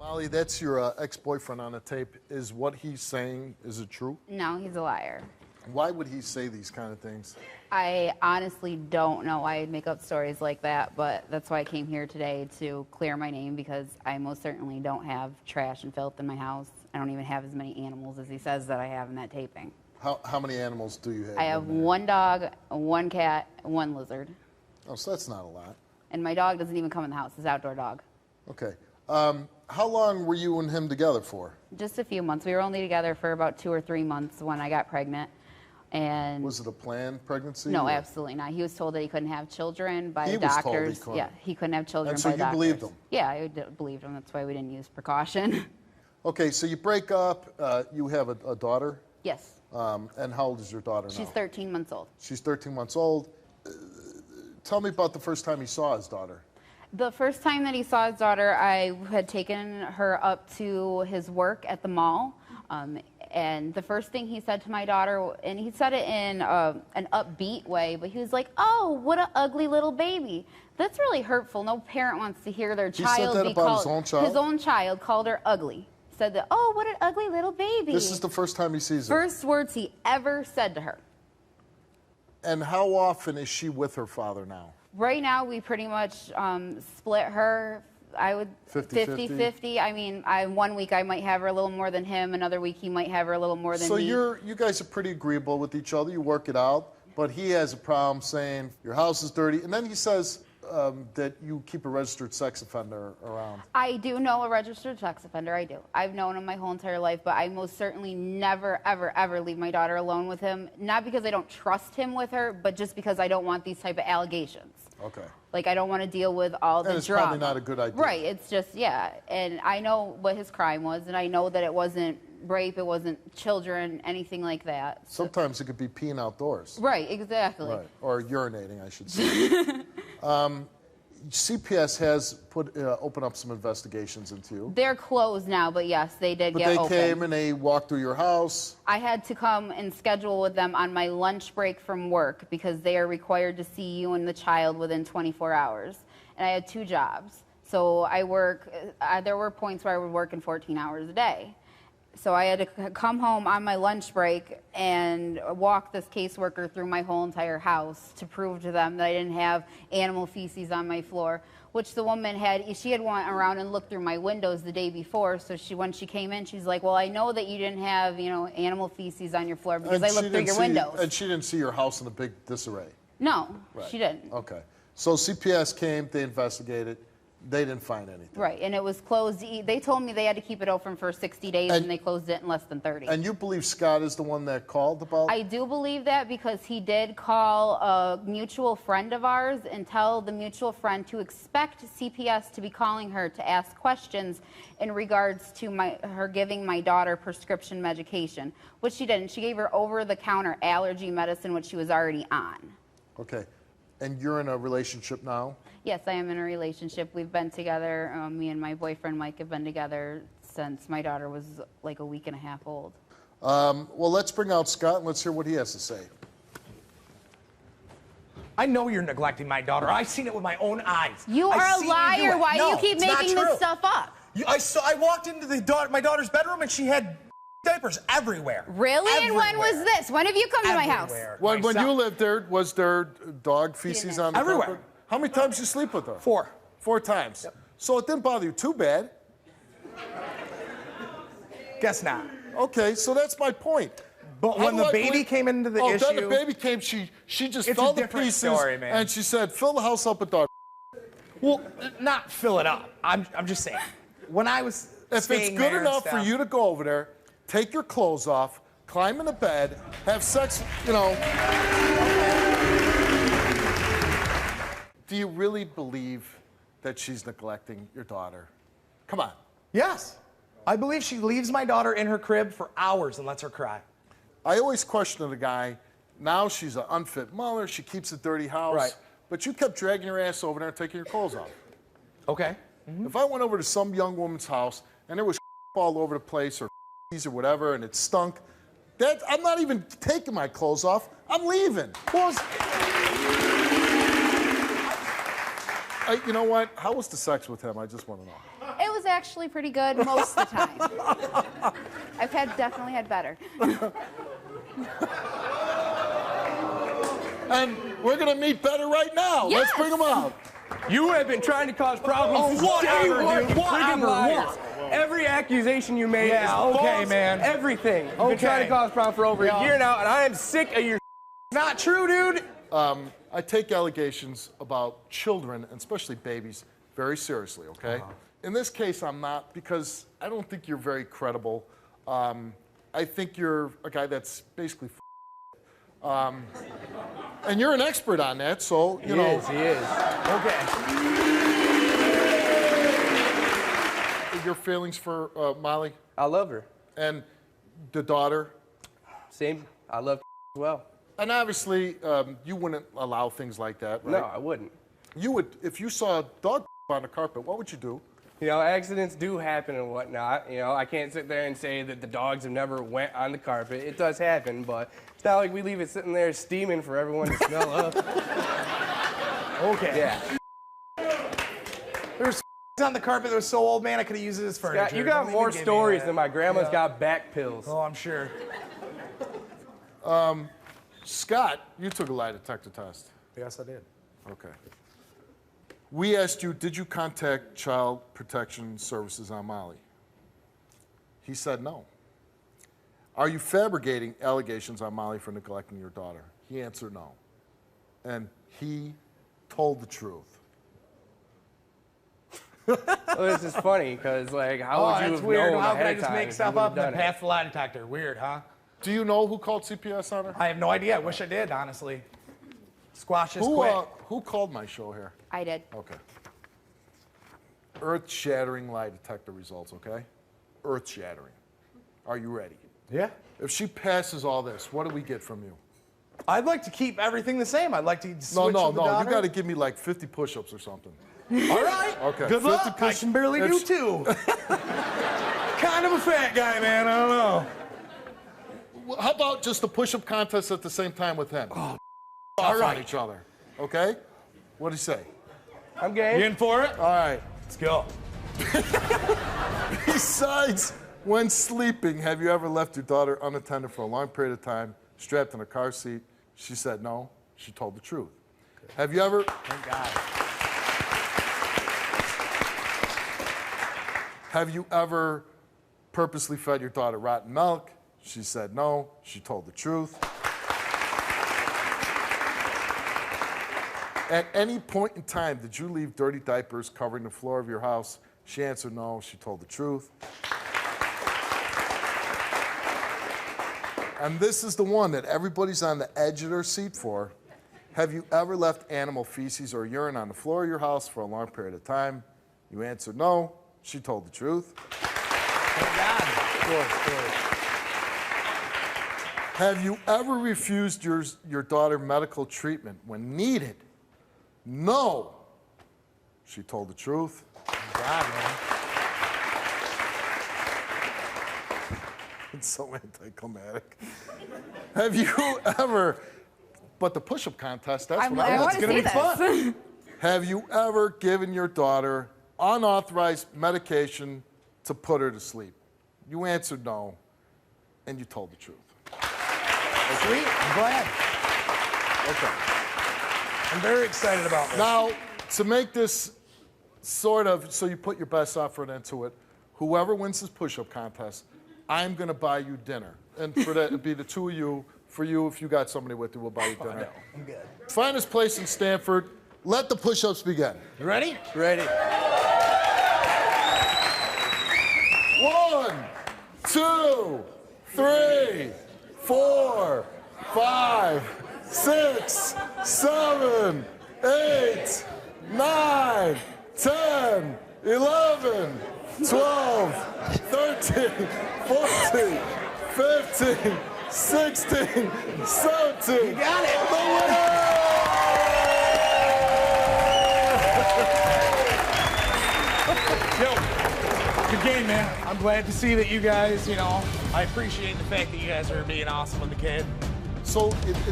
Molly, that's your ex-boyfriend on the tape. Is what he's saying, is it true? No, he's a liar. Why would he say these kind of things? I honestly don't know why I'd make up stories like that, but that's why I came here today, to clear my name, because I most certainly don't have trash and filth in my house. I don't even have as many animals as he says that I have in that taping. How many animals do you have? I have one dog, one cat, one lizard. Oh, so that's not a lot. And my dog doesn't even come in the house. It's an outdoor dog. Okay. How long were you and him together for? Just a few months. We were only together for about 2 or 3 months when I got pregnant. And was it a planned pregnancy? No, or? Absolutely not. He was told that he couldn't have children by the was told doctors. he couldn't. Yeah, he couldn't have children And so by you doctors. believed him? Yeah, I believed him. That's why we didn't use precaution. Okay, so you break up. You have a daughter? Yes. And how old is your daughter now? She's 13 months old. She's 13 months old. Tell me about the first time he saw his daughter. The first time that he saw his daughter, I had taken her up to his work at the mall. And the first thing he said to my daughter, and he said it in an upbeat way, but he was like, "Oh, what an ugly little baby." That's really hurtful. No parent wants to hear their child be called. His own child? His own child called her ugly. Said that, "Oh, what an ugly little baby." This is the first time he sees her. First words he ever said to her. And how often is she with her father now? Right now, we pretty much split her. I would 50-50. I mean, 1 week I might have her a little more than him. Another week he might have her a little more than me. So you guys are pretty agreeable with each other. You work it out. But he has a problem saying your house is dirty. And then he says that you keep a registered sex offender around. I do know a registered sex offender. I do. I've known him my whole entire life. But I most certainly never, ever, ever leave my daughter alone with him. Not because I don't trust him with her, but just because I don't want these type of allegations. Okay. Like, I don't want to deal with all the drama. And it's probably not a good idea. Right. It's just, yeah. And I know what his crime was, and I know that it wasn't rape, it wasn't children, anything like that. Sometimes it could be peeing outdoors. Right, exactly. Right. Or urinating, I should say. CPS has opened up some investigations into you. They're closed now, but yes, they did get open. But they came and they walked through your house. I had to come and schedule with them on my lunch break from work because they are required to see you and the child within 24 hours. And I had 2 jobs. So I work, there were points where I would work in 14 hours a day. So I had to come home on my lunch break and walk this caseworker through my whole entire house to prove to them that I didn't have animal feces on my floor, which the woman had. She had went around and looked through my windows the day before. So when she came in, she's like, "Well, I know that you didn't have, animal feces on your floor because I looked through your windows." And she didn't see your house in a big disarray. No, right. She didn't. Okay. So CPS came, they investigated. They didn't find anything. Right, and it was closed. They told me they had to keep it open for 60 days, and they closed it in less than 30. And you believe Scott is the one that called about? I do believe that because he did call a mutual friend of ours and tell the mutual friend to expect CPS to be calling her to ask questions in regards to her giving my daughter prescription medication, which she didn't. She gave her over-the-counter allergy medicine, which she was already on. Okay. And you're in a relationship now? Yes, I am in a relationship. We've been together. Me and my boyfriend, Mike, have been together since my daughter was like a week and a half old. Well, let's bring out Scott and let's hear what he has to say. I know you're neglecting my daughter. I've seen it with my own eyes. You are a liar. Why do you keep making this stuff up? I walked into my daughter's bedroom and she had diapers everywhere. Really? Everywhere. And when was this? When have you come to my house? When you lived there, was there dog feces on the everywhere? carpet? How many times did you sleep with her? 4. 4 times. Yep. So it didn't bother you too bad. Guess not. Okay, so that's my point. But when the baby came into the issue... then the baby came, she just fell to pieces, story, man. and she said, fill the house up with dog. Well, not fill it up. I'm just saying. When I was If it's good enough for you to go over there, take your clothes off, climb in the bed, have sex, Do you really believe that she's neglecting your daughter? Come on. Yes. I believe she leaves my daughter in her crib for hours and lets her cry. I always question the guy. Now she's an unfit mother. She keeps a dirty house. Right. But you kept dragging your ass over there and taking your clothes off. Okay. Mm-hmm. If I went over to some young woman's house and there was all over the place or whatever and it stunk, I'm not even taking my clothes off. I'm leaving. It You know what? How was the sex with him? I just want to know. was actually pretty good most of the time. I've definitely had better. And we're going to meet better right now. Yes. Let's bring them out. You have been trying to cause problems. Oh, whatever, Day dude. one. Friggin' Whatever. liars. What? Every accusation you made Yeah, is false. okay, man. Everything. You've Okay. been trying to cause problems for over Yeah. a year now, and I am sick of your. Not true, dude. I take allegations about children, and especially babies, very seriously, okay? In this case, I'm not, because I don't think you're very credible. I think you're a guy that's basically and you're an expert on that, so, you know. He is. Okay. Your feelings for Molly I love her. and the daughter. Same. I love as well. And obviously, you wouldn't allow things like that, right? No, I wouldn't. You would, if you saw a dog on the carpet, what would you do? You know, accidents do happen and whatnot. You know, I can't sit there and say that the dogs have never went on the carpet. It does happen, but it's not like we leave it sitting there steaming for everyone to smell up. Okay. Yeah. There's on the carpet that was so old, man, I could have used it as furniture. You got Don't more even give me stories that. than my grandma's got back pills. Oh, I'm sure. Scott, you took a lie detector test. Yes, I did. Okay. We asked you, did you contact Child Protection Services on Molly? He said no. Are you fabricating allegations on Molly for neglecting your daughter? He answered no. And he told the truth. Well, this is funny because, like, how would you that's have weird. known How ahead could I of just time make if stuff you up would've and done it? pass the lie detector? Weird, huh? Do you know who called CPS on her? I have no idea. I wish I did, honestly. Squash this quick. Who called my show here? I did. Okay. Earth-shattering lie detector results, okay? Earth-shattering. Are you ready? Yeah. If she passes all this, what do we get from you? I'd like to keep everything the same. I'd like to switch No. with the You daughter. got to give me like 50 push-ups or something. All right. Okay. Good 50 luck. I push- can barely do if- two. Kind of a fat guy, man. I don't know. Well, how about just a push-up contest at the same time with him? all On right. each other. Okay? What do you say? I'm game. You in for it? All right. Let's go. Besides, when sleeping, have you ever left your daughter unattended for a long period of time, strapped in a car seat? She said no. She told the truth. Have you ever... Thank God. Have you ever purposely fed your daughter rotten milk? She said no. She told the truth. At any point in time, did you leave dirty diapers covering the floor of your house? She answered no. She told the truth. And this is the one that everybody's on the edge of their seat for. Have you ever left animal feces or urine on the floor of your house for a long period of time? You answered no. She told the truth. Thank God. Have you ever refused your daughter medical treatment when needed? No. She told the truth. Thank God, man. It's so anticlimactic. Have you ever, but the push-up contest, that's what I I want. want to see this. Have you ever given your daughter unauthorized medication to put her to sleep? You answered no, and you told the truth. Sweet. I'm glad. Okay. I'm very excited about this. Now, to make this sort of, so you put your best effort into it, whoever wins this push-up contest, I'm going to buy you dinner. And for that, it'd be the two of you. For you, if you got somebody with you, we'll buy you dinner. No, I'm good. Finest place in Stanford. Let the push-ups begin. You ready? Ready. 1, 2, 3, 4, 5, 6, 7, 8, 9, 10, 11, 12, 13, 14, 15, 16, 17. You got it. The winner! Yo, good game, man. I'm glad to see that you guys, I appreciate the fact that you guys are being awesome with the kid. So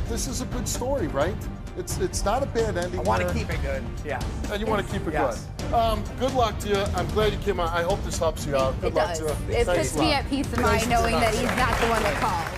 this is a good story, right? It's not a bad ending. I want to here, keep it good. Yeah. and you want to keep it Yes. good. Good luck to you. I'm glad you came on. I hope this helps you out. Good It luck does. to you. It Thanks puts a me lot. at peace of Thanks mind for knowing that tonight. he's not the one that called.